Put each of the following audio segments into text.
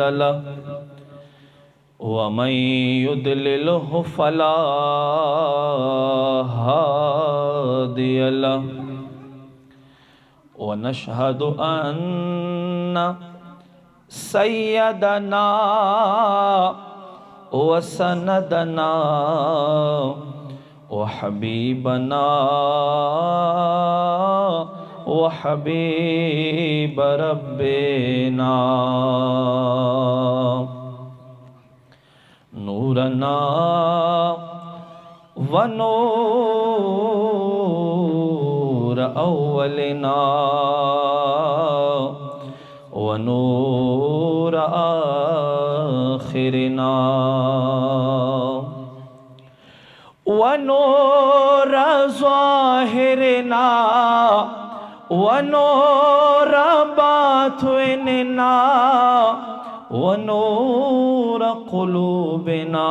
له ومن يضلله فلا هادي له ونشهد أن سيدنا وسندنا وحبيبنا وحبيب ربنا نورنا ونور أولنا ونور آخرنا ونور ظاهرنا ونور باطننا ونور قلوبنا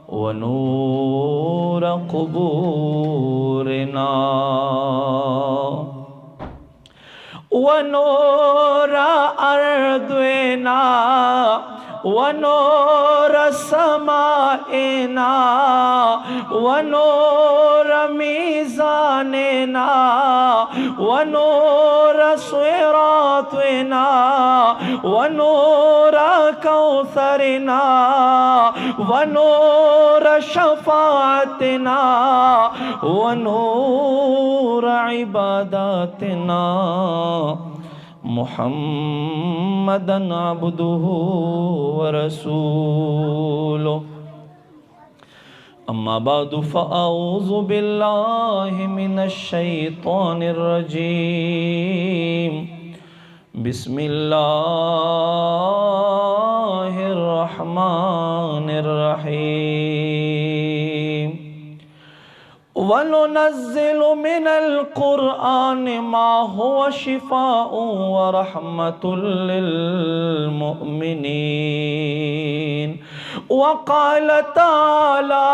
ونور قبورنا ونور أرضنا ونور سمائنا ونور ميزاننا ونور صراطنا ونور كوثرنا ونور شفاعتنا ونور عباداتنا محمدا عبده ورسوله أما بعد فأعوذ بالله من الشيطان الرجيم بسم الله الرحمن الرحيم وننزل من القرآن ما هو شفاء ورحمة للمؤمنين وقال تعالى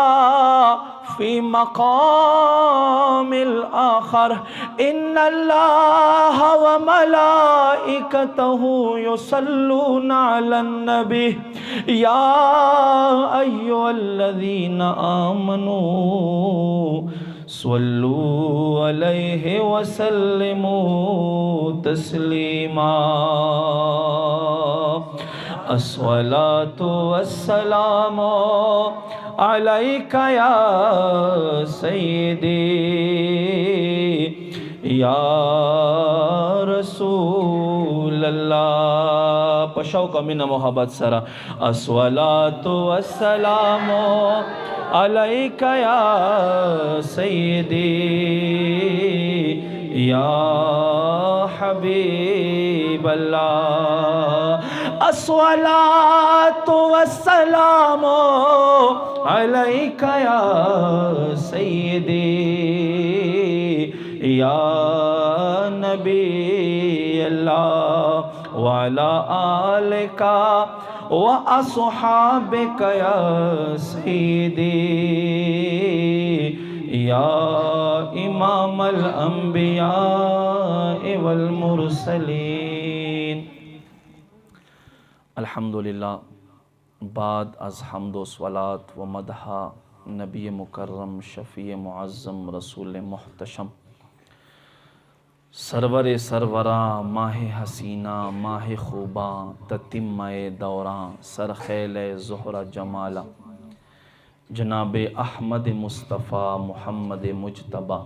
في مقام الآخر إن الله وملائكته يصلون على النبي يا أيها الذين آمنوا صلوا عليه وسلموا تسليما الصلاة والسلام عليك يا سيدي يا رسول الله پشوق من محبت سرا الصلاة والسلام عليك يا سيدي يا حبيب الله الصلاة والسلام عليك يا سيدي يا نبي الله وعلى آلك وأصحابك يا سيدي يا إمام الأنبياء والمرسلين الحمدللہ بعد از حمد و صلات و مدح نبی مکرم شفیع معظم رسول محتشم سرور سروراں ماہ حسینہ ماہ خوباں تتمہ دوراں سرخیل زہرہ جمالہ جناب احمد مصطفیٰ محمد مجتبہ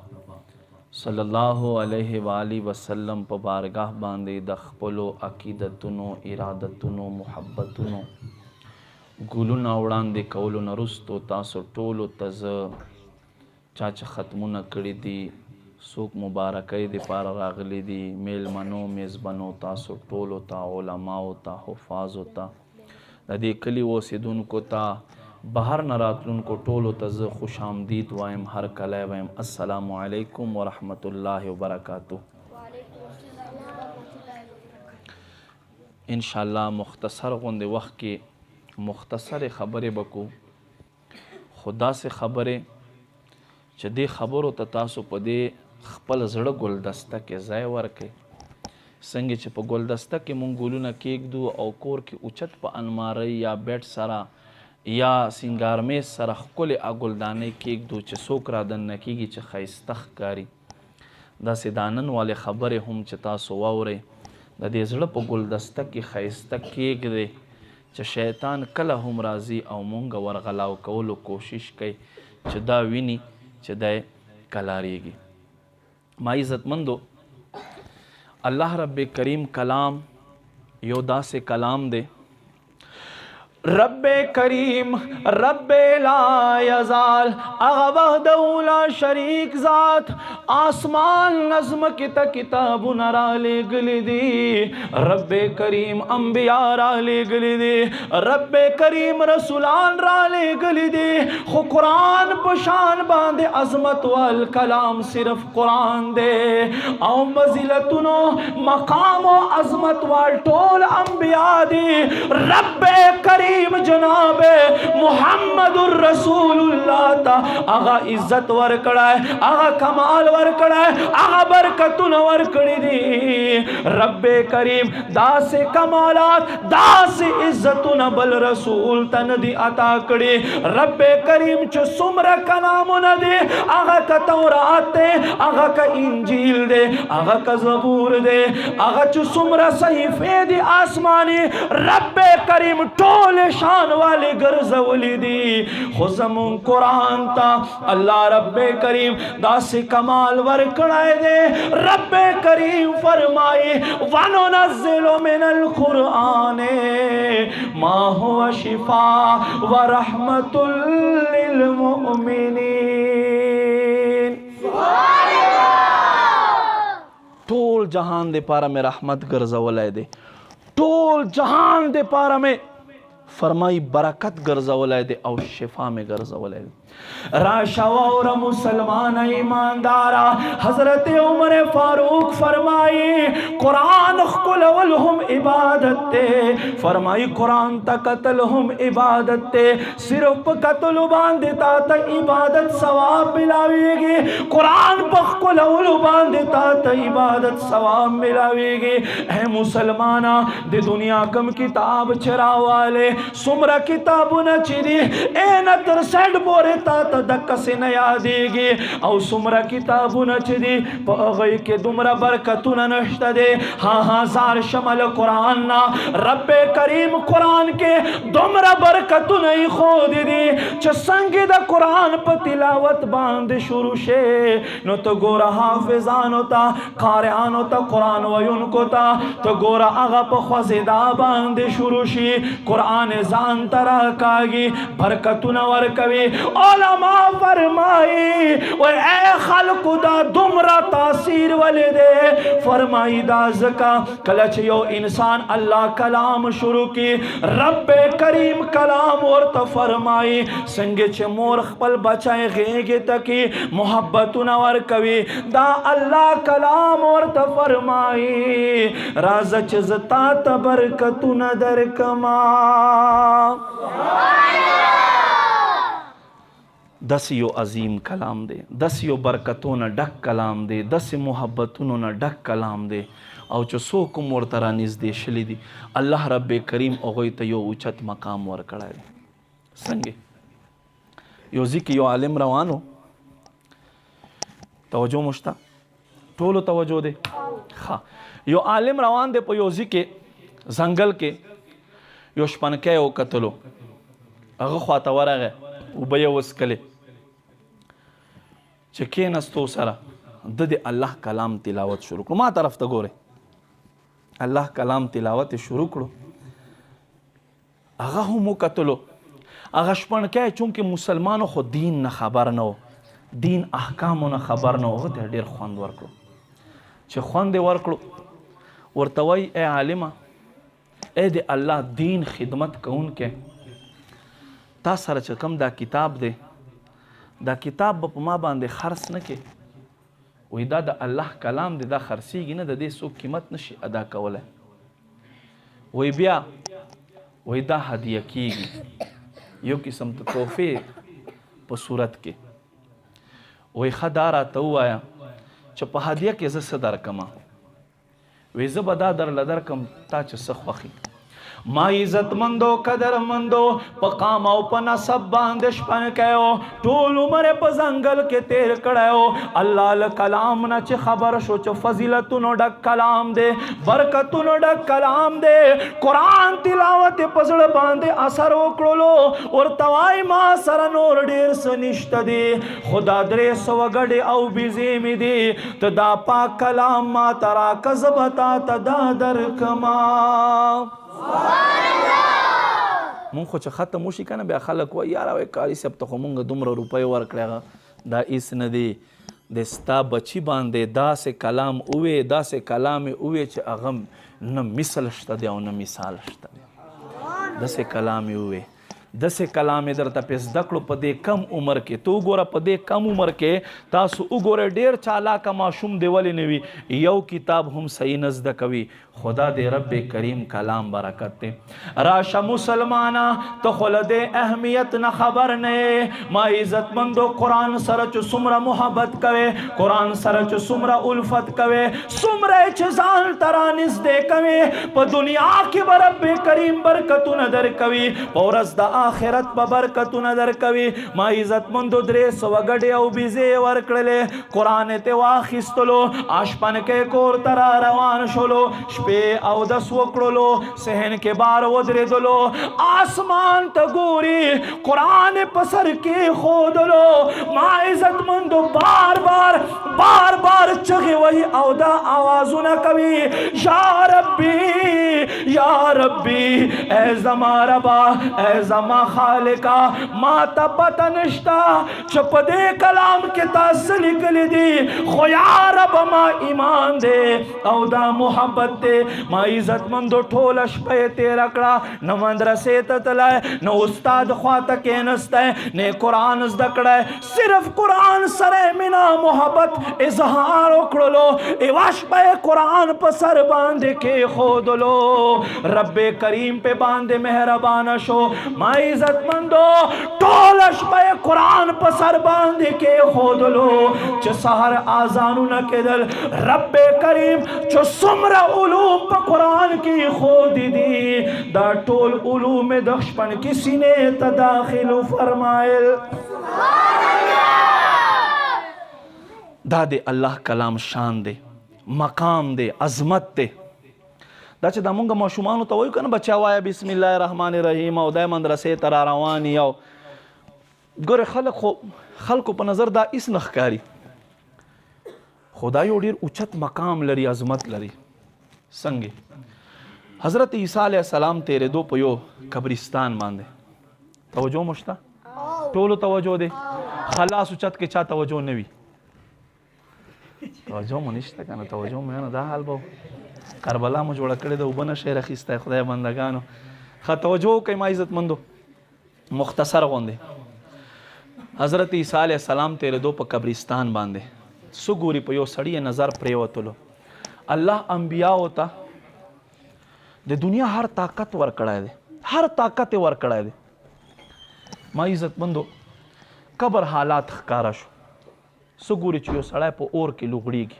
صلی اللہ علیہ وآلہ وسلم پا بارگاہ باندے د خپلو عقیدتونو ارادتونو محبتونو ګلونه وړاندې کولو نه وروستو تاسو ټولو ته زه چا چې ختمونه کړي دي څوک مبارکۍ دپاره راغلي دي میلمنو میزبنو تاسو ټولو ته علماو ته حفاظو ته د دې کلي اوسېدونکو ته بهر نه راتلونکو ټولو ته زه خوش آمدید وایم هر کلی وایم السلام علیکم ورحمت الله وبرکاتو انشاءالله مختصر غوندې وخت کې مختصر خبرې بکو خدا سے خبرې چې دې خبرو ته تاسو په دې خپل زړه ګلدسته کې ځای ورکړئ څنګه چې په ګلدسته کې مونږ ګلونه کېږدو او کور کې اوچت په المارۍ یا بیډ سره یا سینګار میز سره ښکلې ګلدانۍ کېږدو چې څوک را دننه کېږي چې ښایسته ښکاري. داسې دا نن والې خبرې هم چې تاسو واورئ د دې زړه په ګلدسته کې ښایسته کېږدئ چې شیطان کله هم راځي او مونږ ورغلاو کولو کوشش کوي چې دا ویني چې دی کلاریږي. ما عزتمندو الله رب کریم کلام یو داسې کلام دی رب کریم رب لا یزال اغا وحدہ لا شریک ذات آسمان نظم کتا کتاب نرا لے گلی دی رب کریم انبیاء را لے گلی دی رب کریم رسولان را لے گلی دی خو قرآن پشان باندے عظمت والکلام صرف قرآن دے او مزلتنو مقام و عظمت والٹول انبیاء دی رب کریم جناب محمد الرسول اللہ تا آغا عزت ورکڑا ہے آغا کمال ورکڑا ہے آغا برکتن ورکڑی دی رب کریم دا سے کمالات دا سے عزتن بل رسول تن دی عطا کڑی رب کریم چو سمر کلامن دے آغا کا تورات دے آغا کا انجیل دے آغا کا زبور دے آغا چو سمر صحیفے دی آسمانی رب کریم ٹول شان والے گرزولی دی خزمون قرآن تا اللہ رب کریم دا سے کمال ورکڑائے دے رب کریم فرمائے وَنُنَزِّلُ مِنَ الْقُرْآنِ مَا هُوَ شِفَاءٌ وَرَحْمَةٌ لِّلْمُؤْمِنِينَ ټول جہان دے پارا میں رحمت گرزولائے دے ټول جہان دے پارا میں فرمائی برکت گرزولائے دے او شفا میں گرزولائے دے راشا اور مسلمان ایماندارا حضرت عمر فاروق فرمائی قرآن خلولہم عبادت تے فرمائی قرآن تا قتلہم عبادت تے صرف قتل باندتا تا عبادت ثواب ملاوے گی قرآن پا خلول باندتا تا عبادت ثواب ملاوے گی اے مسلمانا دے دنیا کم کتاب چرا والے سمرہ کتابو نہ چیدی اے نتر سیڈ بورے تا دک سے نیا دے گی او سمرہ کتابو نہ چیدی پا اغی کے دمرہ برکتو نہ نشتا دے ہاں زار شمل قرآن نا رب کریم قرآن کے دمرہ برکتو نہیں خود دی چسنگی دا قرآن پا تلاوت باند شروع شے نو تو گورا حافظانو تا قارعانو تا قرآن ویون کو تا تو گورا اغا پا خوزیدہ باند شروع شی قرآن زان ترہ کاگی برکتو نور کوی علماء فرمائی و اے خلق دا دمرہ تاثیر والے دے فرمائی دا زکا کلچ یو انسان اللہ کلام شروع کی رب کریم کلام اور تا فرمائی سنگے چھ مورخ پل بچائے غیگے تکی محبت نور کوی دا اللہ کلام اور تا فرمائی راز چزتا تبرکت ندر کما دس یو عظیم کلام دے دس یو برکتوں نہ ڈک کلام دے دس محبتوں نہ ڈک کلام دے او چو سو کم ورطرہ نزدے شلی دی اللہ رب کریم اغوی تا یو اوچت مقام ورکڑائے دے سنگے یو ذکی یو عالم روانو توجہ مشتا ٹولو توجہ دے یو عالم روان دے پا یو ذکی زنگل کے یو شپنکے او قتلو اغا خواتا ورغے او بیا وسکلے چکے نستو سرا دے اللہ کلام تلاوت شروع کرو ما طرف تا گورے اللہ کلام تلاوت شروع کرو اغا ہمو قتلو اغا شپنکے چونکہ مسلمانو خود دین نا خبر نو دین احکامو نا خبر نو اغا دے دیر خواند ورکلو چه خواند ورکلو ورطوئی اے عالمہ اے دے اللہ دین خدمت کون کے تا سره چې کم دا کتاب دی دا کتاب به په ما باندې خرڅ نه کې وی دا د الله کلام دی دا خرڅیږي نه د دې څوک قیمت نشي ادا کولی وی بیا وی دا هدیه کیږي یو قسم ته تحفې په صورت کې وی ښه دا راته ووایه چې په هدیه کې زه څه درکمه وی زه به دا درله درکم تا چې څه خوښي ما عزت مندو قدر مندو په قام او په نسب باندې شپن کيو ټول عمر په ځنګل کې تیر کړو الله له کلام نه چې خبر شو چې فضیلتونو ډک کلام دی برکتونو ډک کلام دی قرآن تلاوت په زړه باندې اثر وکړلو ورته وای ما سره نور ډیر څه نشته دی خدا 300 غړي او بيزي مې دي ته دا پاک کلام ما ترا کذبتا تدا درکما مونږ خو چې ختم وشي کنه بیا خلک وایي یاره وایي کاري صاحب ته خو مونږ دومره روپۍ ورکړی دا هېڅ نه دی د ستا بچي باندې داسې کلام ووې داسې کلام یې ووې چې هغه نه مثل شته دی او نه مثال شته دی داسې کلام یې ووې داسې کلام یې درته پې زده کړو په دې کم عمر کې ته وګوره په دې کم عمر کې تاسو وګورئ ډېر چالاکه ماشوم دی ولې نه وي یو کتاب هم صحیح نه زده کوي خدا دې رب کریم کلام برکت دی راشه مسلمانا ته خو له دې اهمیت نه خبر نه ما عزتمندو قرآن سره چې څومره محبت کوې قرآن سره چې څومره الفت کوې څومره چې ځان ته رانږدې کوې په دنیا کې به رب کریم برکتونه درکوي په ورځ د آخرت په برکتونه درکوي ما عزتمندو 300 غړي او بيزي ورکړلې قرآن ته واخیستلو آشپن کې کور ته را روان شولو شپې او دس وکړلو صحن کې بار ودرېدلو آسمان ته ګوري قرآن په سر کې خودلو ما عزتمندو بار بار چغې وهي او دا آوازونه کوي یا ربي اے زما ربا اے زما خالقا ما ته پته نشته چې په دې کلام کې تا څه لیکلي دي خو یا رب ما ایمان دی او دا محبت دی ما عزتمندو ټوله شپه یې تېره کړه نه مدرسې ته تللی نه استاد خواته کېنستی نه قرآن زده کړی صرف قرآن سره مینه محبت اظهار وکړلو یوه شپه یې قرآن په سر باندې کېښودلو رب کریم په باندې مهربانه شو ما عزتمندو ټوله شپه قرآن په سر باندې کېښودلو چې سحر اذانونه کېدل رب کریم چې څومره علوم په قرآن کې ایښودي دي دا ټول علوم د شپن کې سینې ته داخل فرمایل دا د الله کلام شان دی مقام دی عظمت دی دا چې د مونږ ماشومانو ته وایو که نه بچه وایه بسم الله الرحمن الرحیم او دی مدرسې ته را روان یو ګورې خلکو په نظر دا هېڅ نه ښکاري خو دا یو ډېر اوچت مقام لري عظمت لري څنګه حضرت عیسی علیه السلام تېرېدو په یو قبرستان باندې توجه مو شته ټولو توجه دی خلاص اوچت کې چا توجه نه وي توجه مو نشته که نه توجه مو نه دا حال به کربلا مو جوړه کړې ده اوبه نشئ راخیستی خدای بندګانو ښه توجه وکئ ما عزتمندو مختصر غوندې حضرت عیسی علیه السلام تېرېدو په قبرستان باندې څه ګوري په یو سړي یې نظر پرېوتلو الله انبیاو ته د دنیا هر طاقت ورکړی دی هر طاقت یې ورکړی دی ما عزتمندو قبر حالات ښکاره شو څه ګوري چې یو سړی په اور کې لوغړېږي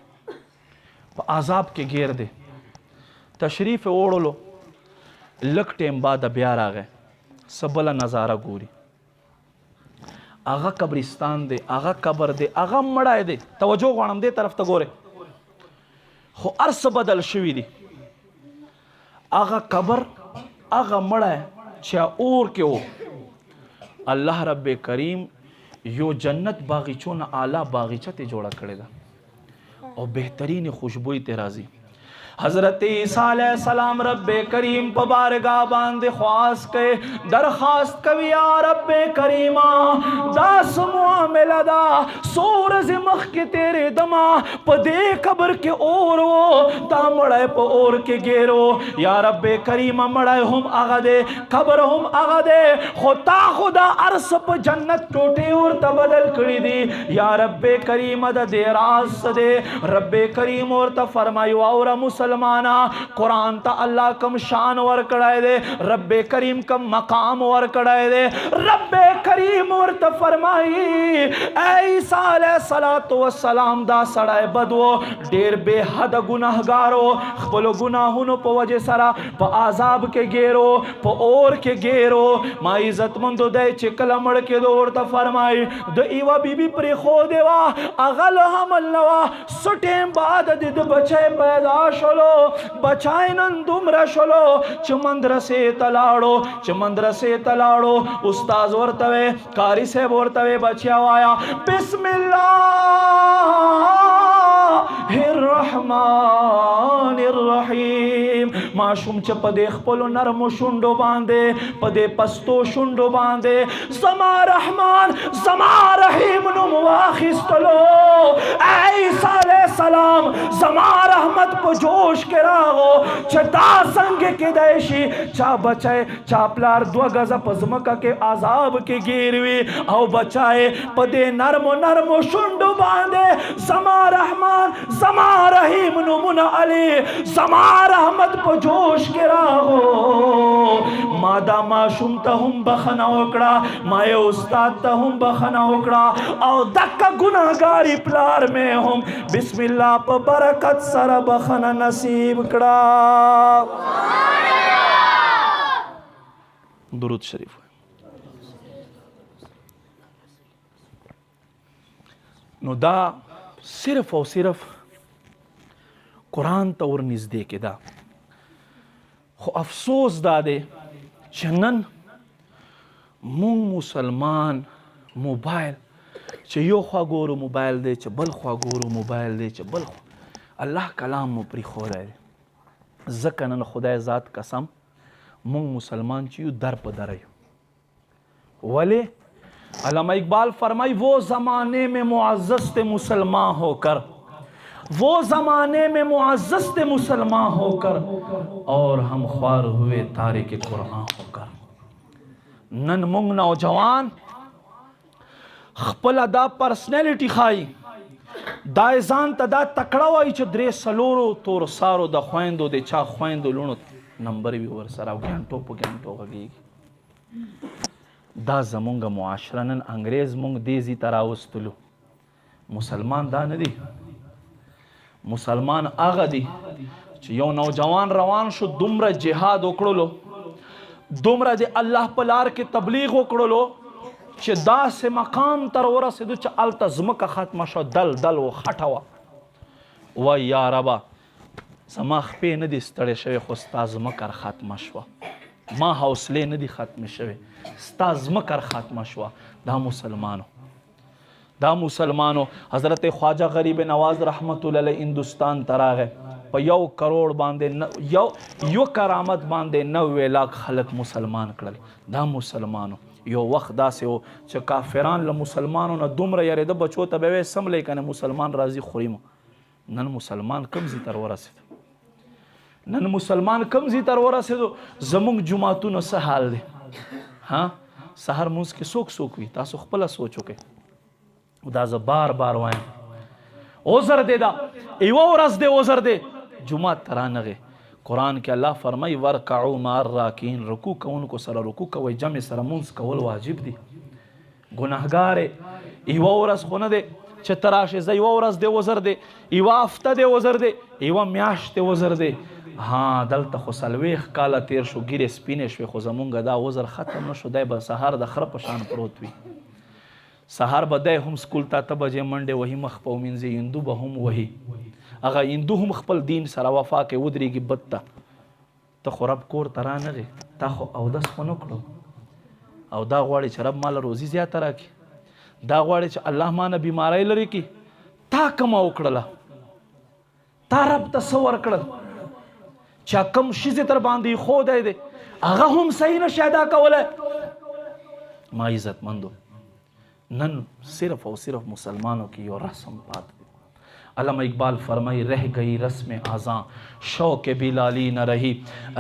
په عذاب کې ګیر دی تشریف وړلو لږ ټیم بعد بیا راغی څه بله نظاره ګوري هغه قبرستان دی هغه قبر دی هغه مړی دی توجه غواړم دې طرف ته ګورئ خو هر څه بدل شوي دي هغه قبر هغه مړی چې اور کې و الله رب کریم یو جنت باغیچو نه اعلی باغیچه ته جوړه کړې ده او بهترین خوشبوئی ته راځي حضرت عیسی علیہ السلام رب کریم په بارگاہ باندې خواست کوي درخواست کوي یا رب کریما دا معامله دا سورز مخ کې تیرې دما په دې قبر کې اور و دا مړی په اور کې ګیرو یا رب کریما مړی هم هغه دی قبر هم هغه دی خو تا خدا ارس په جنت ټوټې ورته بدل کړي دي یا رب کریما د دې راز څه دی رب کریم ورته فرمایو اوره مسلمان مسلمانا قرآن تا اللہ کم شان ور کڑائے دے رب کریم کم مقام ور کڑائے دے رب کریم ورت فرمائی اے عیسیٰ علیہ السلام دا سڑائے بدو دیر بے حد گناہگارو خپلو گناہونو پا وجہ سرا پا عذاب کے گیرو پا اور کے گیرو ما عزت مندو دے چکل مڑ کے دو ورت فرمائی دو ایوہ بی بی پری خود وا اغل حمل نوا سٹیم بعد دید بچے پیدا شلو بچائے نندم رشلو چمندر سے تلاڑو استاز ورتوے کاری سے ورتوے بچیا وایا بسم اللہ الرحمن الرحیم معشوم چا پدے خپلو نرمو شنڈو باندے پدے پستو شنڈو باندے زما رحمان زما رحیم نو مواخستلو عیسیٰ علیہ السلام زما رحمت پو جوش کے راغو چا دا سنگ کے دیشی چا بچائے چا پلار دو گزا پزمکا کے عذاب کے گیروی او بچائے پدے نرمو شنڈو باندے زما رحمان زما رحیم نو من علی زما رحمت پو جوش کے راغو مادا معشوم تا ہم بخنا اکڑا مائے استاد تا ہم بخنا اکڑا او دکا گناہگاری پلار میں ہم بسم اللہ پا برکت سر بخنا نصیب کڑا درود شریف نو دا صرف او صرف قرآن تا ور نزدے کے دا خو افسوس دا دے چنن مونگ مسلمان موبائل چه یو خوا گورو موبائل دے چه بل خوا گورو موبائل دے چه بل خوا اللہ کلام مو پری خورا ہے زکنن خدای ذات قسم مونگ مسلمان چیو در پا در ہے ولی علامہ اقبال فرمائی وہ زمانے میں معزز تھے مسلمان ہو کر وہ زمانے میں معزز تھے مسلمان ہو کر اور ہم خوار ہوئے تارک قرآن ہو کر نن مونگ نوجوان خپل دا پرسنیلیٹی خائی دا ازان تا دا تکڑاوائی چا درے سلورو تور سارو دا خویندو دے چا خویندو لونو نمبر بھی ورسراو گھنٹو پو گھنٹو غگی دا زمونگا معاشرنن انگریز مونگ دیزی تراوستلو مسلمان دا ندی مسلمان آغا دی چی یو نوجوان روان شو دمرا جہاد اکڑلو دمرا دے اللہ پلار کے تبلیغ اکڑلو چی دا سے مقام تر ورسیدو چی التزمک ختم شو دل و خطوا و یا ربا زما خپی ندی ستڑی شوی خو ستازمکر ختم شو ما حوصلے ندی ختم شوی ستازمکر ختم شو دا مسلمانو حضرت خواجہ غریب نواز رحمت اللہ علیہ ہندوستان تراغے پا 1 کروڑ باندے یو کرامت باندے 90 لاکھ خلق مسلمان کرل دا مسلمانو یو وقت دا سے ہو چا کافران لمسلمانو نا دمر یاری دا بچو تا بیوے سم لے کنے مسلمان رازی خوریمو نن مسلمان کم زی تر ورسید نن مسلمان کم زی تر ورسید زمونگ جماعتو نا سحال دے ہاں سحر منز کے سوک وی تاسو خپلا سوچو کے دا ز بار وائن اوزر دے دا ایوہ ورس دے اوزر دے جمعہ ترانغے قرآن کے اللہ فرمائی ورکعو مار راکین رکو کون کو سر رکو کوئی جمع سر منز کول واجب دی گناہگارے ایوہ ورس خونہ دے چتراش ازا ایوہ ورس دے وزر دے ایوہ افتہ دے وزر دے ایوہ میاش دے وزر دے ہاں دلتا خو سلویخ کالا تیر شو گیرے سپینے شوی خو زمونگا دا وزر ختم نشو دے با سہار دا خرپ شان پروت وی سہار با دے ہم سکول تا تبجے منڈے وہی مخپاو منزی اندو با ہم وہی اگا اندو ہم خپل دین سر وفا کے ودری گی بدتا تا خو رب کور ترانگے تا خو او دس خو نکڑو او دا غواړي چې رب مال روزي زیاته راکړي دا غواړي چې الله مانه بیماری لري کی تا کم وکړله تا رب ته څه ورکړل چې کم ښځې تر باندې ایښودی دی هغه هم صحیح نشي ادا کولی ما عزت مندو نن صرف او صرف مسلمانوں کی یو رسم پات دی علامہ اقبال فرمائی رہ گئی رسم آزاں شوق بلالی نہ رہی،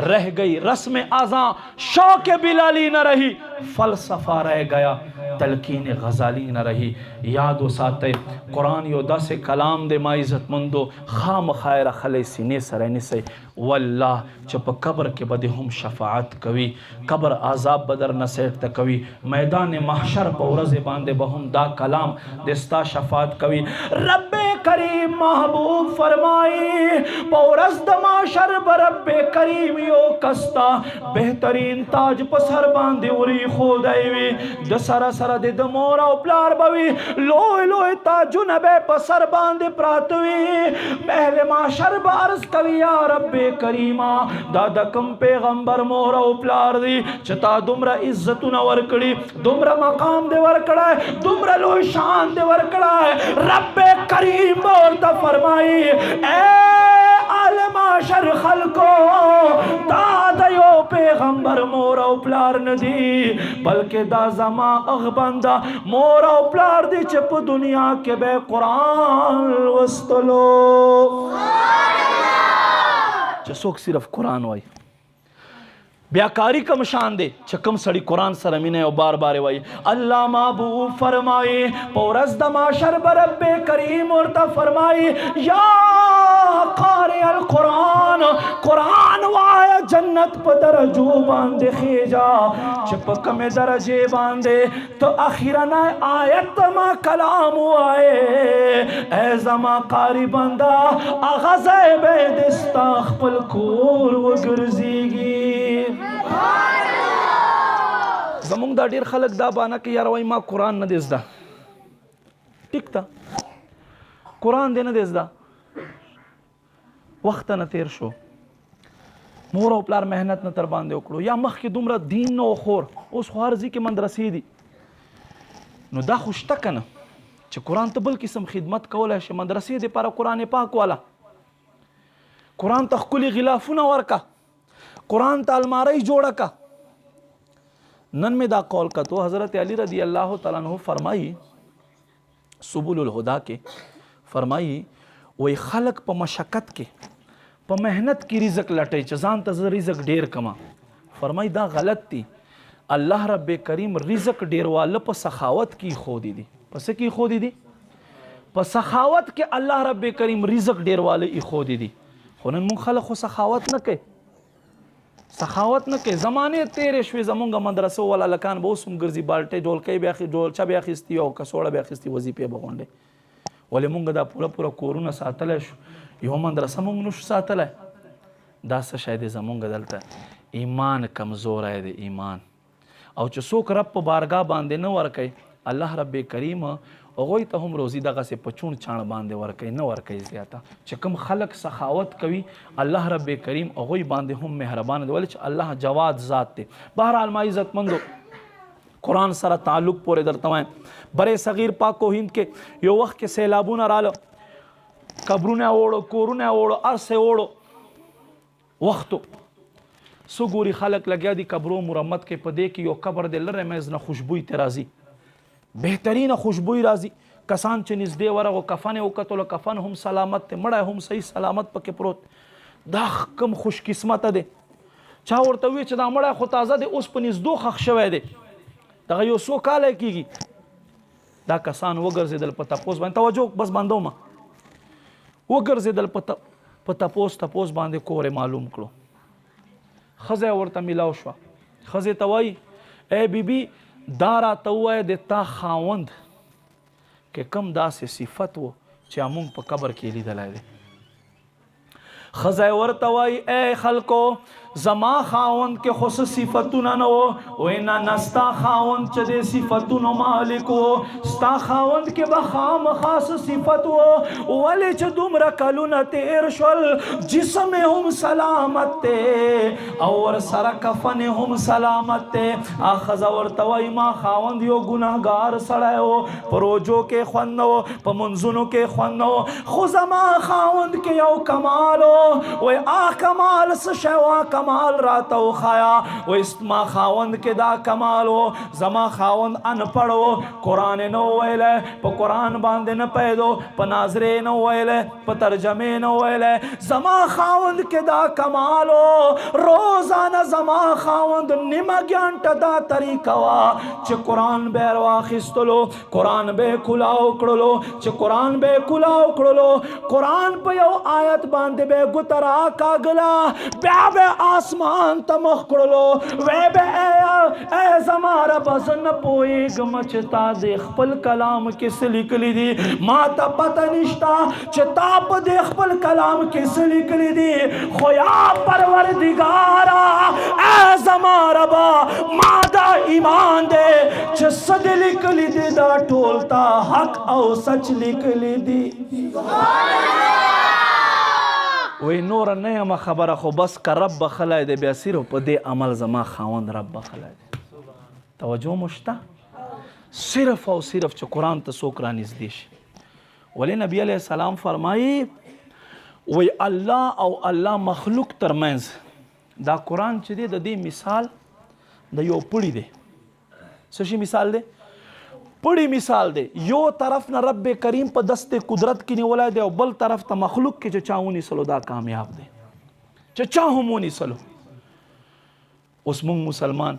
رہ گئی رسم آزاں شوق بلالی نہ رہی، فلسفہ رہ گیا تلقین غزالی نہ رہی۔ یاد و ساتے قرآن یو دا سے کلام دے ما عزت مندو خام خیر خلے سینے سرین سے واللہ چپ قبر کے بدے ہم شفاعت کوی، قبر عذاب بدر نسیٹ تکوی، میدان محشر پورز باندے بہم دا کلام دستا شفاعت کوی۔ رب کریم محبوب فرمائی پورز دا محشر برب کریم یو کستا بہترین تاج پسر باندے وری خود ایوی، دسر سر دے دمورا پلار بوی لوئی لوئی تاجو نبے پسر باندے پراتوی، پہلے محشر بارز کوی یا رب کریمہ دادا کم پیغمبر مورا پلار دی چتا دمرا عزتو نہ ورکڑی، دمرا مقام دے ورکڑا ہے، دمرا لوئی شان دے ورکڑا ہے۔ رب کریم بولتا فرمائی اے آل معاشر خلقو دادا یو پیغمبر مورا پلار ندی بلکہ دا زما اغبندہ مورا پلار دی چپ دنیا کے بے قرآن وستلو چسوک صرف قرآن وائی بیاکاری کم شان دے چکم سڑی قرآن سرمین ہے و بار بار وائی۔ اللہ محبوب فرمائی پورز دماشر برب کریم ارتا فرمائی یا قاری القرآن قرآن وایا جنت پا درجو باندے خیجا چپک میں درجے باندے تو اخیرنا آیت ما کلام وائے اے زما قاری بندہ اغزے بیدستا خپل کور وگرزیگی۔ زمونږ دا ډیر خلک دا بانه کې یاره وایي ما قرآن نه دی زده، ټیک ده قرآن دی نه دی زده، وخت نه تیر شو، مور او پلار محنت نه تر باندې وکړو، یا مخکې دومره دین نه و خور، اوس خو هر ځای کې مدرسې دي، نو دا خو شته که نه چې قرآن ته بل قسم خدمت کولی شي، مدرسې دپاره قرآن پاک والا، قرآن ته ښکلي غلافونه ورکه، قرآن ته الماری جوړه که۔ نن میں دا قول کا تو حضرت علی رضی اللہ تعالیٰ عنہ فرمائی سبل الہدا کے فرمائی وہی خلق پا مشقت کے پا محنت کی رزق لٹے چزان تا رزق ڈیر کما، فرمائی دا غلط تھی، اللہ رب کریم رزق ڈیر والا پا سخاوت کی خودی دی، پس کی خودی دی پا سخاوت کے اللہ رب کریم رزق ڈیر والا خودی دی، خونن من خلق خو سخاوت نہ کہ سخاوت نه کې زمانه تیرې شوې زمونږ مدرسو والا لکان به اوس هم ګرځي بالټۍ ډولکۍ به اخلي ډولچه به اخیستي او کڅوړه به اخیستي وظیفې به غونډې، ولې مونږ دا پوره کورونه ساتلی شو، یو مدرسه مونږ نشو ساتلی، دا څه شی دی زمونږ دلته ایمان کمزوری دی ایمان، او چې څوک رب په بارګاه باندې نه ورکوي الله رب کریم هغوی ته هم روزي دغسې په چونډ چاڼ باندې ورکوي، نه ورکوي زیاته، چې کوم خلق سخاوت کوي الله رب کریم هغوی باندې هم مهربان دی، ولې چې الله جواد ذات دی۔ بہرحال ما عزت مندو قرآن سره تعلق پورې درته وایم، برې صغیر پاک و هند کې یو وخت کې سیلابونه راله، قبرونه اوړو، کورونه اوړو، هر څه اوړو، وختو څو ګوري خلق لګیا دي قبرو مرمت کې، په دې کې یو قبر دی لرې منځ نه خوشبوی ته راځي، بہترین خوشبوئی راضی، کسان چې نږدې ورغو کفن یې وکتلو، کفن هم سلامت دی، مړی هم صحیح سلامت پکې پروت، دا کم خوش قسمته دی، چا ورته وی چې دا مړی خو تازه دی اوس په نږدو ښخ شوی دی، دغه یو څو کاله کېږي، دا کسان وګرځېدل په تپوس باندې، توجه بس بندوم، وګرځېدل په تپوس باندې کور یې معلوم کړو، ښځه ورته میلاو شوه، ښځې ته وایي ای بیبي دا راته ووایه د تا خاوند که کم داسې صفت و چې مونږ په قبر کې لیدلی دی، ښځه ورته وایي ای خلکو زما خاوند کې خو څه صفتونه نه و، وایي نه ستا خاوند چې دی صفتونو مالک و، ستا خاوند کې به خامخا څه صفت و، ولې چې دومره کلونه تیر شول جسم هم سلامت دی او ورسره کفن هم سلامت دی، ښځه ورته وایي ما خاوند یو ګناهګار سړی و، په روجو کې خوند نه و، په منځونو کې خوند نه و، خو زما خاوند کې یو کمال و، وایي کمال څه شی و کمال راته وښایا. وایي ما خاوند کې دا کمال و، زما خاوند انپړ و، قرآن یې نه ویلی، په قرآن باندې نه پوهېدو، په ناظرې نه ویلی، په ترجمې نه ویلی. زما خاوند کې دا کمال و، روزانه زما خاوند نیمه ګنټه دا طریقه وه چې قرآن به یې راواخیستلو، قرآن به یې کولاو کړلو. چې قرآن به یې کولاو کړلو، قرآن په یو آیت باندې به یې ګوته راکاږله، بیا به آسمان ته مخ کړلو. وی به ای زما ربه زه نه پوهېږم چې تا د خپل کلام کې څه لیکلي دي، ما ته پته نشته چې تا په دې خپل کلام کې څه لیکلي دي، خو یا پروردګاره ای زما ربه ما دا ایمان دی چې څه دې لیکلي دي دا ټول تا حق او سچ لیکلي دي. وی نور نه یم خبره، خو بس که رب بخلی دی بیا صرف په دې عمل زما خاوند رب بخلی دی. توجه مو شته؟ صرف او صرف چې قرآن ته څوک رانږدې شي. ولی نبی علیه السلام فرمایي وی الله او الله مخلوق ترمنځ دا قرآن چې دی د دې مثال د یو پړي دی. څه شي مثال دی؟ پړي مثال دی. یو طرف نه رب کریم په دست قدرت کې نیولی دی او بل طرف ته مخلوق کې چې چا ونیسلو دا کامیاب دی، چې چا هم ونیسلو. اوس مونږ مسلمان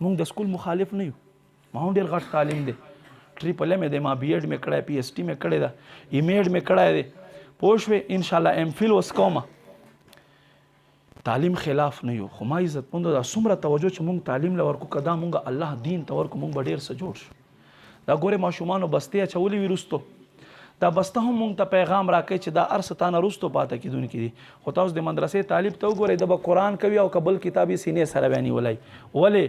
مونږ د سکول مخالف نه یو، ما هم ډېر غټ تعلیم دی، ټریپل ایم دی، ما بی ایډ مې کړی، پی ایچ ډي مې کړی ده، ایم ایډ مې کړی دی، پوه شوې، انشاءالله ایم فل اوس کومه. تعلیم خلاف نه یو، خو ما عزتمندو دا څومره توجه چې مونږ تعلیم له ورکو که دا مونږ الله دین ته ورکو مونږ به ډېر څه جوړ شو. دا ګورې ماشومانو بستې اچولې وي وروستو، دا بسته هم مونږ ته پیغام راکوي چې دا هر څه تا نه وروستو پاته کېدونکي دي. خو تاسو د مدرسې طالب ته وګورئ، د به قرآن کوي او که بل کتاب یې سینې سره بیا نیولی. ولې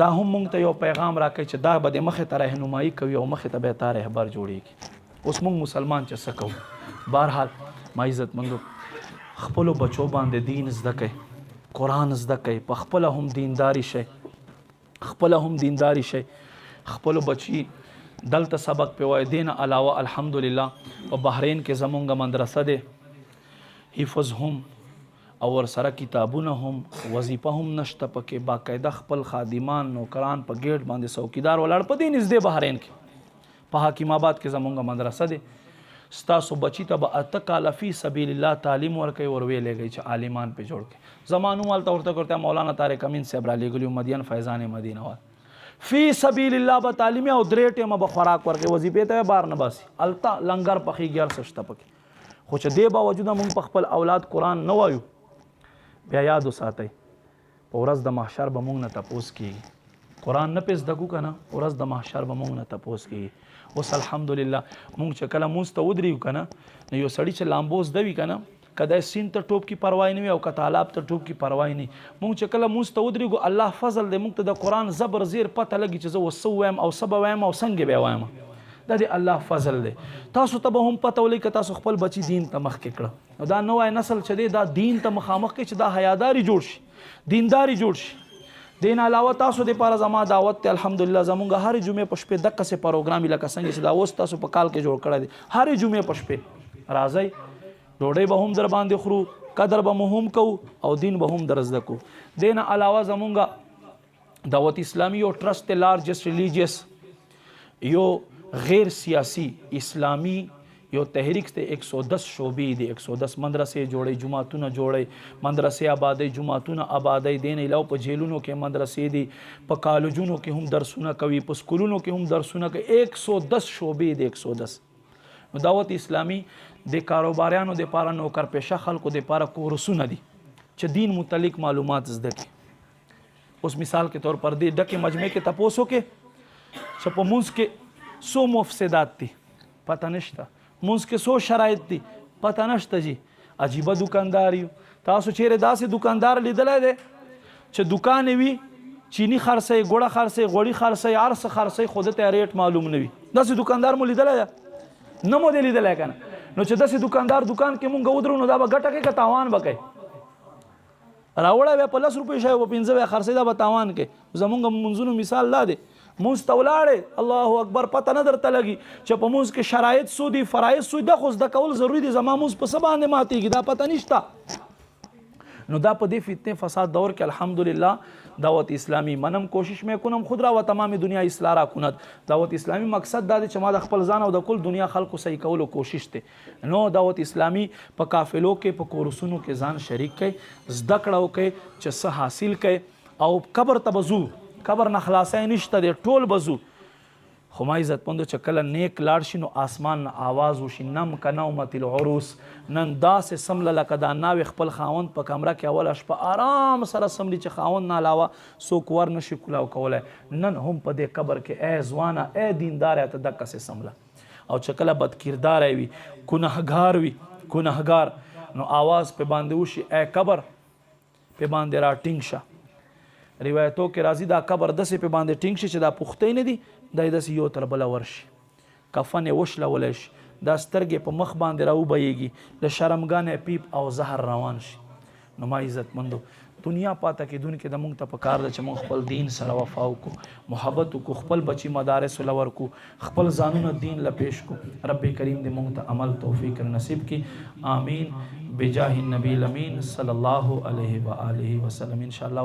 دا هم مونږ ته یو پیغام راکوي چې دا به د مخې ته رهنمایي کوي او مخې ته بیا تا رهبر جوړېږي. اوس مونږ مسلمان چې څه کوو؟ بهرحال ما عزتمندو خپلو بچو باندې دین زده کوئ، قرآن زده کوئ، په خپله هم دینداري شئ، خپله هم دینداري شئ. خپلو بچي دلته سبق پې وایي. دې نه علاوه الحمدلله په بحرین کې زمونږ مدرسه دی، حفظ هم او ورسره کتابونه هم، وظیفه هم نشته پکې، باقاعده خپل خادمان نوکران په ګیټ باندې څوکیدار ولاړ په دې نږدې بحرین کې په حکیم آباد کې زمونږ مدرسه دی. ستاسو بچی ته به 8 کاله فی سبیل الله تعلیم ورکوي، ورویې لګوي چې عالمان پې جوړ کړي. زما نوم هلته ورته ورته مولانا طارق امین صاحب را لېږلي و، مدین فیضان مدینه وال. فی سبیل الله به تعلیم او 3 ټیمه به خوراک ورکوي، وظیفې ته بار نه باسي، هلته لنګر پخېږي، هر څه شته پکې. خو چې دې باوجوده موږ په خپل اولاد قرآن نه وایو، بیا یاد وساتئ په ورځ د محشر به موږ نه تپوس کېږي. قرآن نه پې زده کړو که نه، ورځ د محشر به موږ نه تپوس کېږي. اوس الحمدلله موږ چې کله مونځ ته ودرېږو که نه، نو یو سړي چې لامبو زده وي که نه، که د سیند ته ټوپ کې پروا نه وي او که تالاب ته ټوپ کې پروا نه وي، موږ چې کله مونځ ته ودرېږو الله فضل دی موږ ته د قرآن زبر زیر پته لګي چې زه اوس څه ووایم او څه به وایم او څنګه به یې وایم. دا د الله فضل دی. تاسو ته به هم پته ولګي که تاسو خپل بچي دین ته مخکې کړه. نو دا نوی نسل چې دی دا دین ته مخامخ کړي چې دا حیاداري جوړ شي، دینداري جوړ شي. دین علاوه تاسو دپاره زما دعوت دی الحمدلله، زمونږ هرې جمعې په شپې دقسې پروګرام لکه څنګه چې دا اوس تاسو په کال کې جوړ کړی دی، هرې جمعې په شپې راځئ، ډوډۍ به هم در باندې خورو، قدر به مو هم کوو او دین به هم در زده کوو. دین علاوه زمونږ دعوت اسلامی یو ټرسټ دی، لارجسټ ریلیجیس یو غیر سیاسی اسلامی یو تحریک دی، 110 شعبې دي، 110 مدرسې جوړی، جماعتونه جوړی، مدرسې آبادی، جماعتونه آبادی. دین علاوه په جیلونو کې مدرسې دي، په کالجونو کې هم درسونه کوي، په سکولونو کې هم درسونه کوي. 110 شعبې دي، 110. نو دعوت اسلامی د کاروباریانو دپاره، نوکر پیشه خلکو دپاره کورسونه دي چې دین متعلق معلومات زده کړي. اوس مثال کے طور پر دې ډکې مجمع کې تپوس وکړې چې په مونځ کې څو مفسدات دي، پته نشته. مونځ کې څو شرایط دي، پته نشته. جی عجیبه دکاندار یو. تاسو چیرې داسې دکاندار لیدلی دی چې دکان وي، چینی خرڅوي، ګوړه خرڅوي، غوړي خرڅوي، هر څه خرڅوي، خو ده ته ریټ معلوم نه وي؟ داسې دکاندار مو لیدلی دی؟ نه مو دی لیدلی که نه؟ نو چې داسې دکاندار دکان کې مونږ ودرو نو دا به ګټه کوي که تاوان به کوي؟ راوړی بیا په 10 روپۍ شی به 15 بیا خرڅوي، دا به تاوان کوي. زمونږ مونځونو مثال دا دی، مونځ ته ولاړې الله اکبر، پته نه درته لګي چې په مونځ کې شرایط څو دي، فرایض څو دي. دا خو زده کول ضروري دي. زما مونځ په څه باندې ماتېږي دا پته نشته. نو دا په دې فتنه فساد دور کې الحمدلله دعوت اسلامی منم کوشش میں کنم خود را و تمام دنیا اصلاح را کند. دعوت اسلامی مقصد دا دی چې ما د خپل ځان او د کل دنیا خلکو صحیح کولو کوشش ته نو دعوت اسلامی په قافلو کې په کورسونو کې ځان شریک کړي زده کړه وکړي چې څه حاصل کړي او قبر ته بزو قبر نه خلاصای نشته دی ټول بزو. خو ما عزت مندو چې کله نیک لاړ شي نو آسمان نه آواز وشي نم که نومت العروس نن داسې سمله لکه دا ناوې خپل خاوند په کمره کې اوله شپه آرام سره سملي چې خاوند نه علاوه څوک ور نشي کلاو کولی. نن هم په دې قبر کې ای ځوانه ای دینداره ته دقسې سمله. او چې کله بدکرداره وي ګنهګار وي ګنهګار نو آواز په باندې وشي ای قبر په باندې را ټینګ شه. روایتو کې راځي دا قبر داسې په باندې ټینګ شي چې دا پختې نه دي دا داسې یو تر بله ورشي کفن یې وشلولی شي دا سترګې په مخ باندې راوبهیږي د شرمګانې پیپ او زهر روان شي. نو ما عزت مندو دنیا پاته کېدونکې د موږ ته پکار ده چې موږ خپل دین سره وفا وکړو محبت وکړو خپل بچي مدارس له ورکړو خپل ځانونه دین له پیش کړو. رب کریم دې موږ ته عمل توفیق نصیب کړي آمین بجاه النبی الامین صلی الله علیه و آله وسلم. ان شاء الله